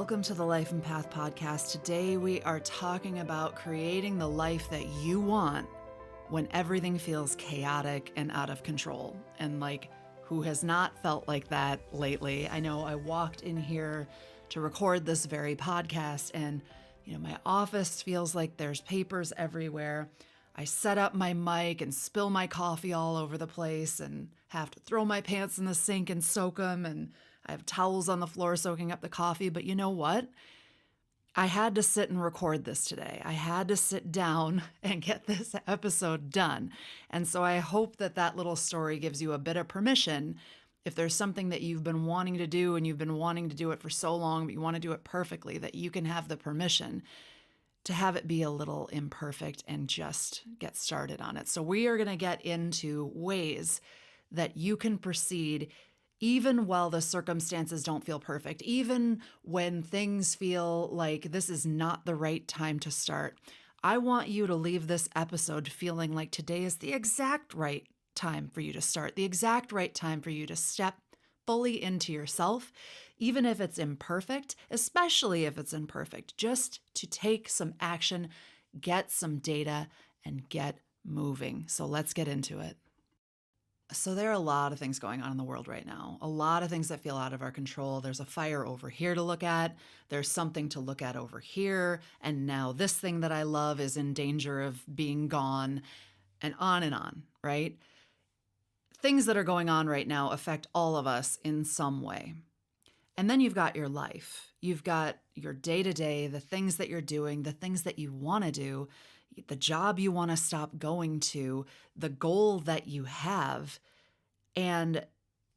Welcome to the Life and Path podcast. Today we are talking about creating the life that you want when everything feels chaotic and out of control. And who has not felt like that lately? I know I walked in here to record this very podcast and my office feels like there's papers everywhere. I set up my mic and spill my coffee all over the place and have to throw my pants in the sink and soak them, and I have towels on the floor soaking up the coffee. But you know what? I had to sit and record this today. I had to sit down and get this episode done. And so I hope that little story gives you a bit of permission. If there's something that you've been wanting to do and you've been wanting to do it for so long, but you want to do it perfectly, that you can have the permission to have it be a little imperfect and just get started on it. So we are going to get into ways that you can proceed even while the circumstances don't feel perfect, even when things feel like this is not the right time to start. I want you to leave this episode feeling like today is the exact right time for you to start, the exact right time for you to step fully into yourself, even if it's imperfect, especially if it's imperfect, just to take some action, get some data, and get moving. So let's get into it. So there are a lot of things going on in the world right now, a lot of things that feel out of our control. There's a fire over here to look at. There's something to look at over here. And now this thing that I love is in danger of being gone, and on, right? Things that are going on right now affect all of us in some way. And then you've got your life. You've got your day-to-day, the things that you're doing, the things that you want to do, the job you want to stop going to, the goal that you have. And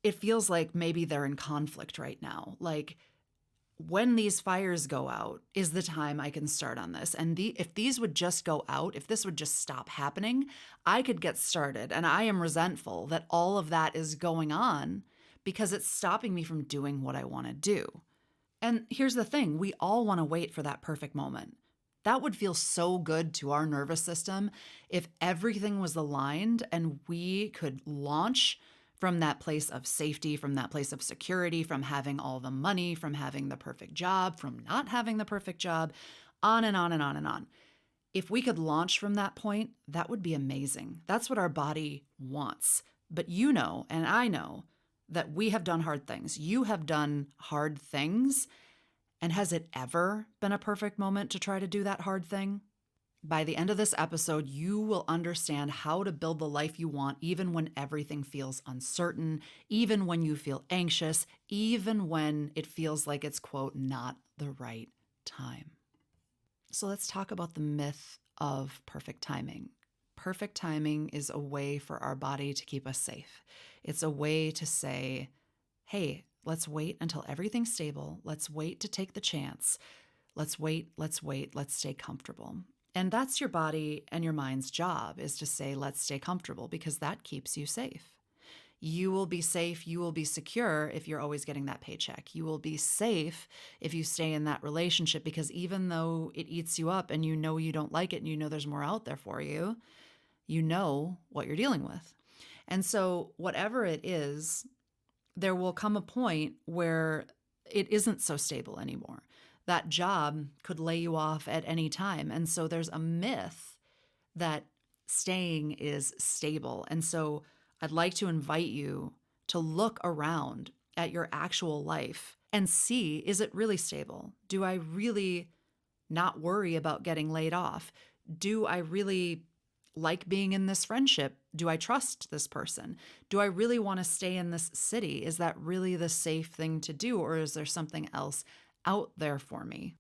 it feels like maybe they're in conflict right now. Like, when these fires go out is the time I can start on this. And if these would just go out, if this would just stop happening, I could get started. And I am resentful that all of that is going on because it's stopping me from doing what I want to do. And here's the thing, we all want to wait for that perfect moment. That would feel so good to our nervous system if everything was aligned and we could launch from that place of safety, from that place of security, from having all the money, from having the perfect job, from not having the perfect job, on and on and on and on. If we could launch from that point, that would be amazing. That's what our body wants. But you know, and I know, that we have done hard things. You have done hard things. And has it ever been a perfect moment to try to do that hard thing? By the end of this episode, you will understand how to build the life you want, even when everything feels uncertain, even when you feel anxious, even when it feels like it's, quote, not the right time. So let's talk about the myth of perfect timing. Perfect timing is a way for our body to keep us safe. It's a way to say, hey, let's wait until everything's stable. Let's wait to take the chance. Let's wait, let's stay comfortable. And that's your body and your mind's job, is to say, let's stay comfortable, because that keeps you safe. You will be safe, you will be secure if you're always getting that paycheck. You will be safe if you stay in that relationship, because even though it eats you up and you know you don't like it and you know there's more out there for you, you know what you're dealing with. And so whatever it is, there will come a point where it isn't so stable anymore. That job could lay you off at any time. And so there's a myth that staying is stable. And so I'd like to invite you to look around at your actual life and see, is it really stable? Do I really not worry about getting laid off? Do I really like being in this friendship? Do I trust this person? Do I really want to stay in this city? Is that really the safe thing to do? Or is there something else out there for me?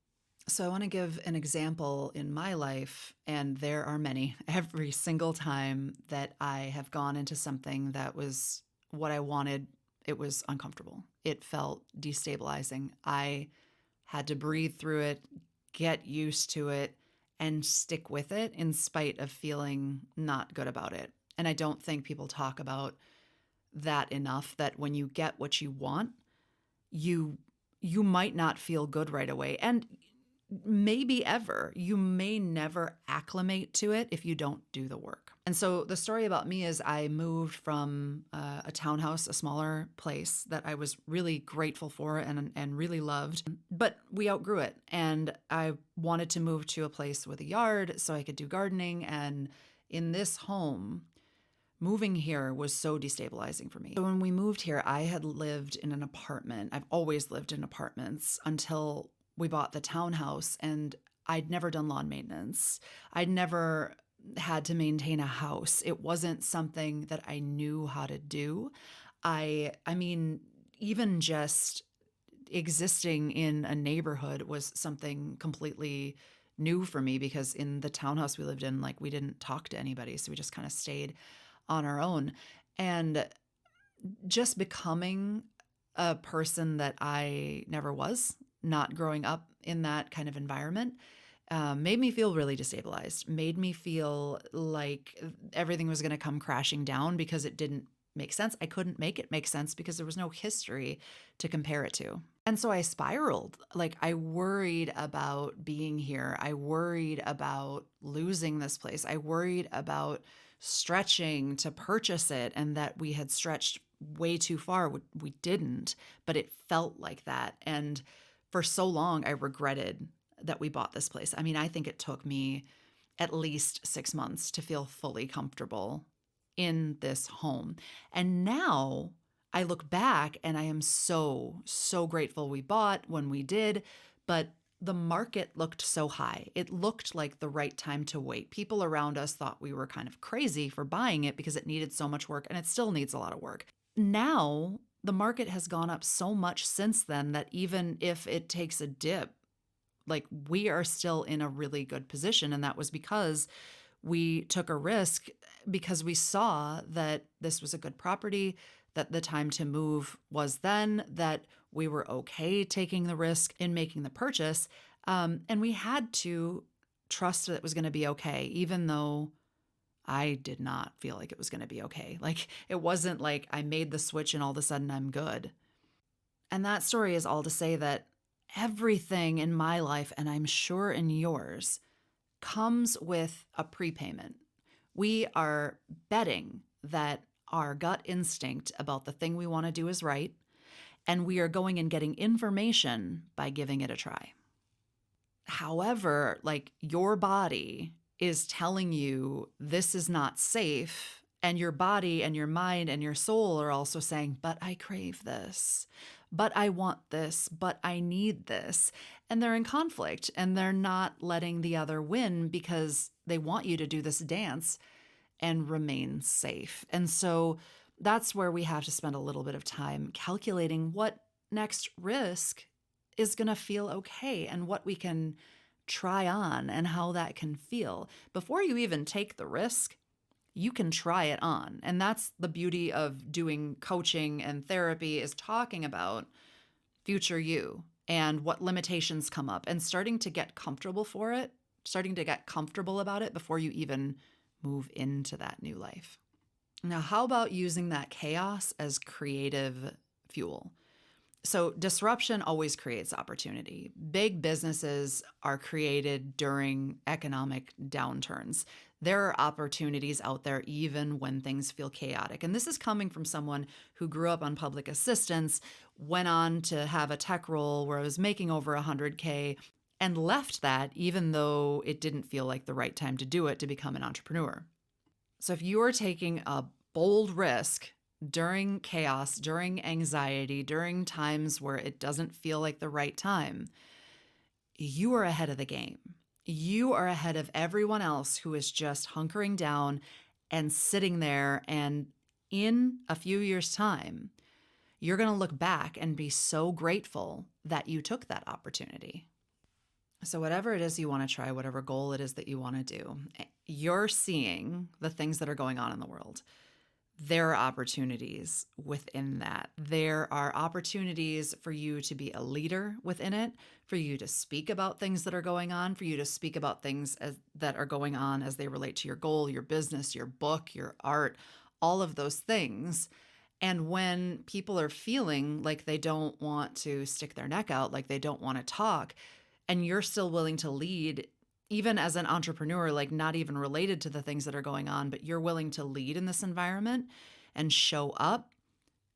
So I want to give an example in my life, and there are many. Every single time that I have gone into something that was what I wanted, it was uncomfortable. It felt destabilizing. I had to breathe through it, get used to it, and stick with it in spite of feeling not good about it. And I don't think people talk about that enough, that when you get what you want, you might not feel good right away. And maybe ever. You may never acclimate to it if you don't do the work. And so the story about me is I moved from a townhouse, a smaller place that I was really grateful for and really loved, but we outgrew it. And I wanted to move to a place with a yard so I could do gardening. And in this home, moving here was so destabilizing for me. So when we moved here, I had lived in an apartment. I've always lived in apartments until we bought the townhouse, and I'd never done lawn maintenance. I'd never had to maintain a house. It wasn't something that I knew how to do. I mean, even just existing in a neighborhood was something completely new for me, because in the townhouse we lived in, like, we didn't talk to anybody. So we just kind of stayed on our own. And just becoming a person that I never was, not growing up in that kind of environment, made me feel really destabilized, made me feel like everything was going to come crashing down because it didn't make sense. I couldn't make it make sense because there was no history to compare it to. And so I spiraled. Like, I worried about being here. I worried about losing this place. I worried about stretching to purchase it, and that we had stretched way too far. We didn't, but it felt like that. And for so long, I regretted that we bought this place. I mean, I think it took me at least 6 months to feel fully comfortable in this home. And now I look back and I am so, so grateful we bought when we did, but the market looked so high. It looked like the right time to wait. People around us thought we were kind of crazy for buying it because it needed so much work, and it still needs a lot of work. Now, the market has gone up so much since then that even if it takes a dip, like, we are still in a really good position. And that was because we took a risk, because we saw that this was a good property, that the time to move was then, that we were okay taking the risk in making the purchase. And we had to trust that it was going to be okay, even though I did not feel like it was going to be okay. Like, it wasn't like I made the switch and all of a sudden I'm good. And that story is all to say that everything in my life, and I'm sure in yours, comes with a prepayment. We are betting that our gut instinct about the thing we want to do is right, and we are going and getting information by giving it a try. However, like, your body is telling you this is not safe, and your body and your mind and your soul are also saying, but I crave this, but I want this, but I need this. And they're in conflict, and they're not letting the other win because they want you to do this dance and remain safe. And so that's where we have to spend a little bit of time calculating what next risk is going to feel okay, and what we can try on and how that can feel. Before you even take the risk, you can try it on. And that's the beauty of doing coaching and therapy, is talking about future you and what limitations come up, and starting to get comfortable for it, starting to get comfortable about it before you even move into that new life. Now, how about using that chaos as creative fuel? So disruption always creates opportunity. Big businesses are created during economic downturns. There are opportunities out there even when things feel chaotic. And this is coming from someone who grew up on public assistance, went on to have a tech role where I was making over 100K, and left that even though it didn't feel like the right time to do it, to become an entrepreneur. So if you are taking a bold risk during chaos, during anxiety, during times where it doesn't feel like the right time, you are ahead of the game. You are ahead of everyone else who is just hunkering down and sitting there. And in a few years' time, you're going to look back and be so grateful that you took that opportunity. So whatever it is you want to try, whatever goal it is that you want to do, you're seeing the things that are going on in the world. There are opportunities within that. There are opportunities for you to be a leader within it, for you to speak about things that are going on, for you to speak about things that are going on as they relate to your goal, your business, your book, your art, all of those things. And when people are feeling like they don't want to stick their neck out, like they don't want to talk, and you're still willing to lead, even as an entrepreneur, like not even related to the things that are going on, but you're willing to lead in this environment and show up,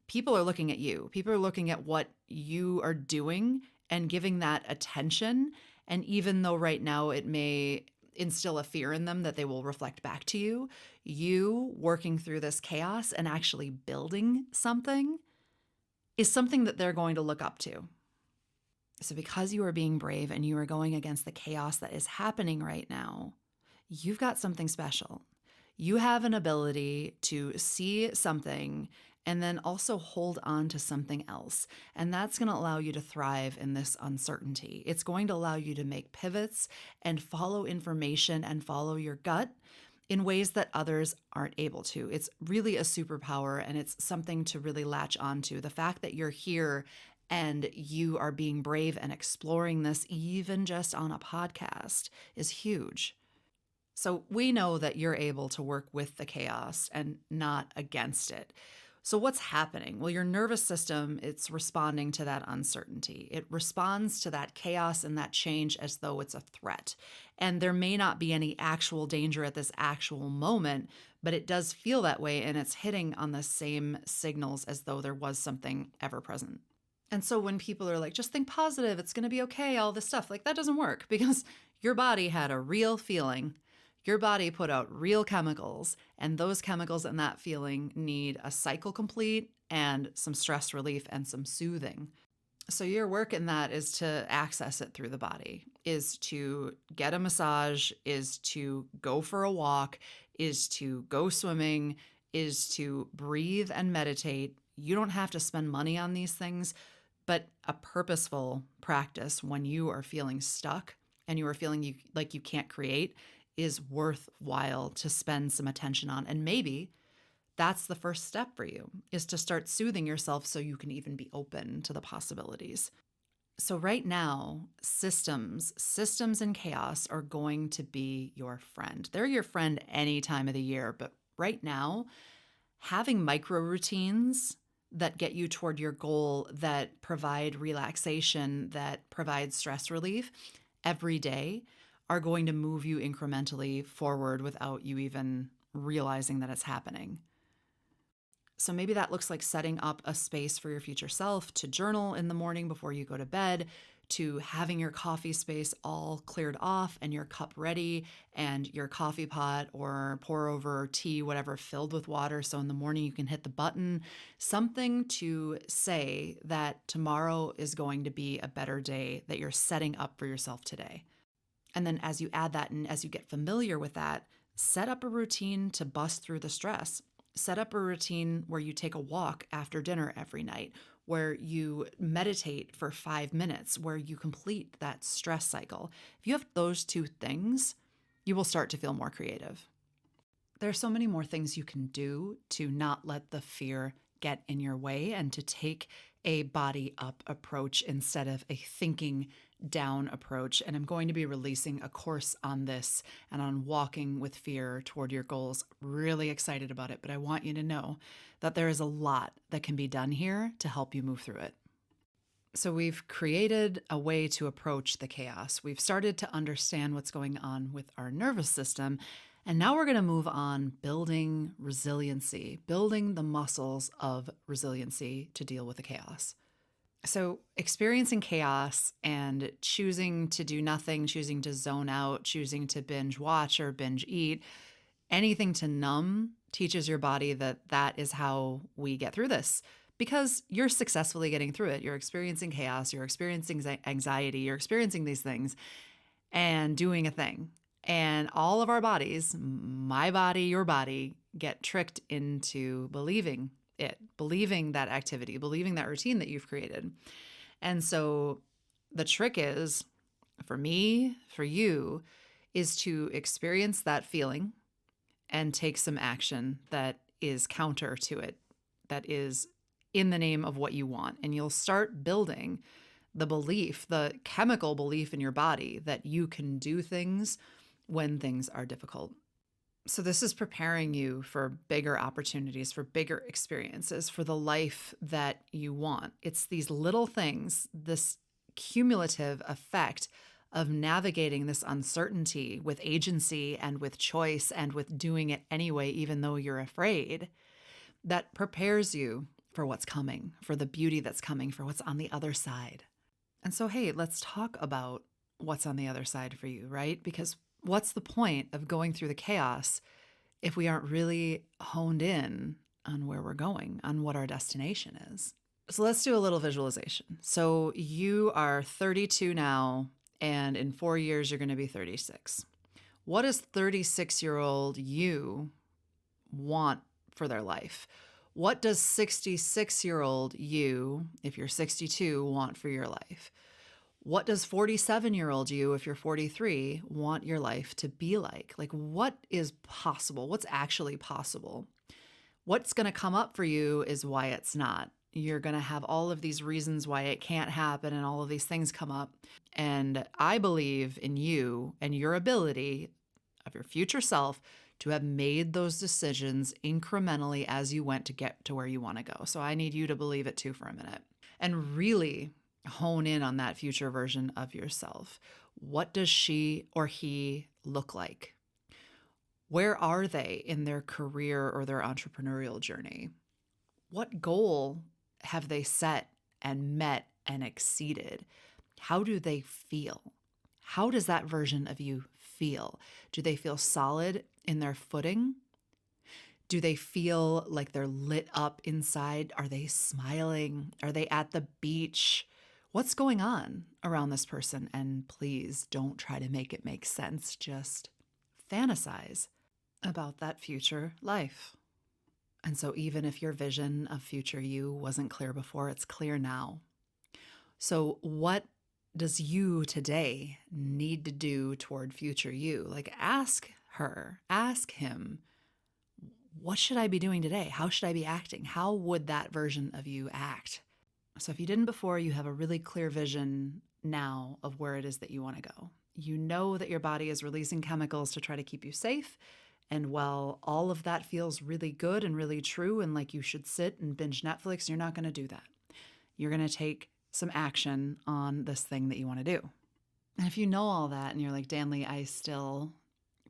people are looking at you. People are looking at what you are doing and giving that attention. And even though right now it may instill a fear in them that they will reflect back to you, you working through this chaos and actually building something is something that they're going to look up to. So because you are being brave and you are going against the chaos that is happening right now, you've got something special. You have an ability to see something and then also hold on to something else. And that's going to allow you to thrive in this uncertainty. It's going to allow you to make pivots and follow information and follow your gut in ways that others aren't able to. It's really a superpower, and it's something to really latch onto. The fact that you're here and you are being brave and exploring this, even just on a podcast, is huge. So we know that you're able to work with the chaos and not against it. So what's happening? Well, your nervous system, it's responding to that uncertainty. It responds to that chaos and that change as though it's a threat. And there may not be any actual danger at this actual moment, but it does feel that way, and it's hitting on the same signals as though there was something ever present. And so when people are like, just think positive, it's going to be okay, all this stuff, like that doesn't work because your body had a real feeling. Your body put out real chemicals, and those chemicals and that feeling need a cycle complete and some stress relief and some soothing. So your work in that is to access it through the body, is to get a massage, is to go for a walk, is to go swimming, is to breathe and meditate. You don't have to spend money on these things, but a purposeful practice when you are feeling stuck and you are feeling like you can't create is worthwhile to spend some attention on. And maybe that's the first step for you, is to start soothing yourself so you can even be open to the possibilities. So right now, systems and chaos are going to be your friend. They're your friend any time of the year, but right now, having micro routines that get you toward your goal, that provide relaxation, that provide stress relief every day, are going to move you incrementally forward without you even realizing that it's happening. So maybe that looks like setting up a space for your future self to journal in the morning before you go to bed, to having your coffee space all cleared off and your cup ready and your coffee pot or pour over tea, whatever, filled with water. So in the morning you can hit the button, something to say that tomorrow is going to be a better day, that you're setting up for yourself today. And then as you add that and as you get familiar with that, set up a routine to bust through the stress. Set up a routine where you take a walk after dinner every night, where you meditate for 5 minutes, where you complete that stress cycle. If you have those two things, you will start to feel more creative. There are so many more things you can do to not let the fear get in your way and to take a body up approach instead of a thinking down approach. And I'm going to be releasing a course on this and on walking with fear toward your goals. Really excited about it, but I want you to know that there is a lot that can be done here to help you move through it. So we've created a way to approach the chaos. We've started to understand what's going on with our nervous system. And now we're going to move on building resiliency, building the muscles of resiliency to deal with the chaos. So experiencing chaos and choosing to do nothing, choosing to zone out, choosing to binge watch or binge eat, anything to numb teaches your body that that is how we get through this, because you're successfully getting through it. You're experiencing chaos, you're experiencing anxiety, you're experiencing these things and doing a thing. And all of our bodies, my body, your body, get tricked into believing it, believing that activity, believing that routine that you've created. And so the trick is, for me, for you, is to experience that feeling and take some action that is counter to it, that is in the name of what you want. And you'll start building the belief, the chemical belief in your body that you can do things when things are difficult. So this is preparing you for bigger opportunities, for bigger experiences, for the life that you want. It's these little things, this cumulative effect of navigating this uncertainty with agency and with choice and with doing it anyway, even though you're afraid, that prepares you for what's coming, for the beauty that's coming, for what's on the other side. And so, hey, let's talk about what's on the other side for you, right? Because what's the point of going through the chaos if we aren't really honed in on where we're going, on what our destination is? So let's do a little visualization. So you are 32 now, and in 4 years, you're going to be 36. What does 36-year-old you want for their life? What does 66-year-old you, if you're 62, want for your life? What does 47-year-old you, if you're 43, want your life to be like? Like, what is possible? What's actually possible? What's going to come up for you is why it's not. You're going to have all of these reasons why it can't happen, and all of these things come up. And I believe in you and your ability of your future self to have made those decisions incrementally as you went to get to where you want to go. So I need you to believe it too for a minute and really hone in on that future version of yourself. What does she or he look like? Where are they in their career or their entrepreneurial journey? What goal have they set and met and exceeded? How do they feel? How does that version of you feel? Do they feel solid in their footing? Do they feel like they're lit up inside? Are they smiling? Are they at the beach? What's going on around this person? And please don't try to make it make sense. Just fantasize about that future life. And so even if your vision of future you wasn't clear before, it's clear now. So what does you today need to do toward future you? Like, ask her, ask him, what should I be doing today? How should I be acting? How would that version of you act? So if you didn't before, you have a really clear vision now of where it is that you want to go. You know that your body is releasing chemicals to try to keep you safe. And while all of that feels really good and really true and like you should sit and binge Netflix, you're not going to do that. You're going to take some action on this thing that you want to do. And if you know all that and you're like, Danley, I still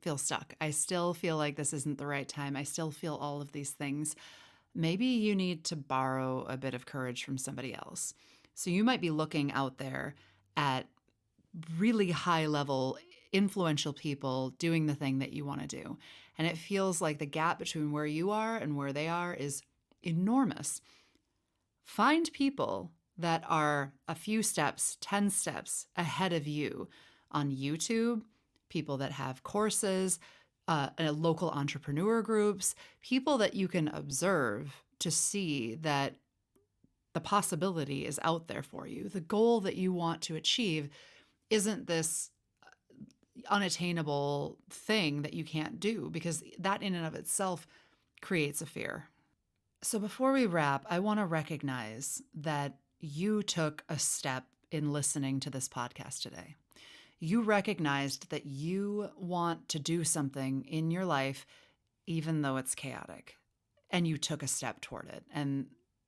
feel stuck. I still feel like this isn't the right time. I still feel all of these things. Maybe you need to borrow a bit of courage from somebody else. So you might be looking out there at really high level, influential people doing the thing that you want to do. And it feels like the gap between where you are and where they are is enormous. Find people that are a few steps, 10 steps ahead of you on YouTube, people that have courses, local entrepreneur groups, people that you can observe to see that the possibility is out there for you. The goal that you want to achieve isn't this unattainable thing that you can't do, because that in and of itself creates a fear. So before we wrap, I want to recognize that you took a step in listening to this podcast today. You recognized that you want to do something in your life, even though it's chaotic, and you took a step toward it. And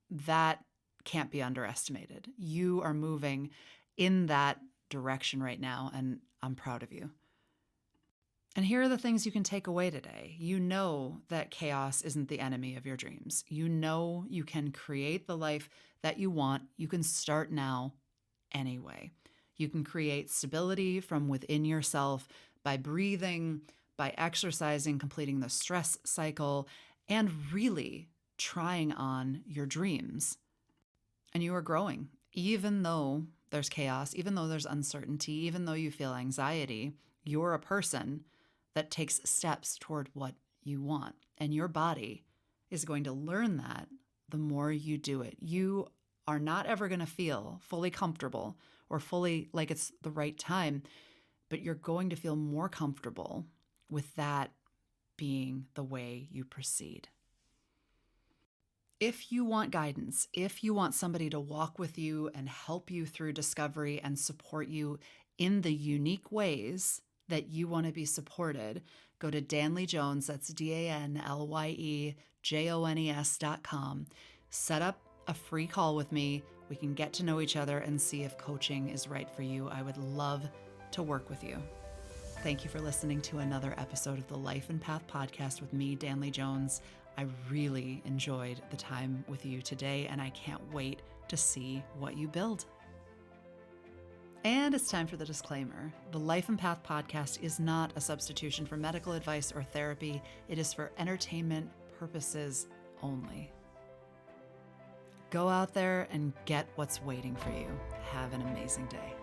that can't be underestimated. You are moving in that direction right now, and I'm proud of you. And here are the things you can take away today. You know that chaos isn't the enemy of your dreams. You know you can create the life that you want. You can start now anyway. You can create stability from within yourself by breathing, by exercising, completing the stress cycle, and really trying on your dreams. And you are growing, even though there's chaos, even though there's uncertainty, even though you feel anxiety. You're a person that takes steps toward what you want. And your body is going to learn that the more you do it. You are not ever going to feel fully comfortable or fully like it's the right time, but you're going to feel more comfortable with that being the way you proceed. If you want guidance, if you want somebody to walk with you and help you through discovery and support you in the unique ways that you want to be supported, go to Danley Jones, that's DanleyJones.com. Set up a free call with me. We can get to know each other and see if coaching is right for you. I would love to to work with you. Thank you for listening to another episode of the Life and Path podcast with me, Danley Jones. I really enjoyed the time with you today, and I can't wait to see what you build. And it's time for the disclaimer. The Life and Path podcast is not a substitution for medical advice or therapy. It is for entertainment purposes only. Go out there and get what's waiting for you. Have an amazing day.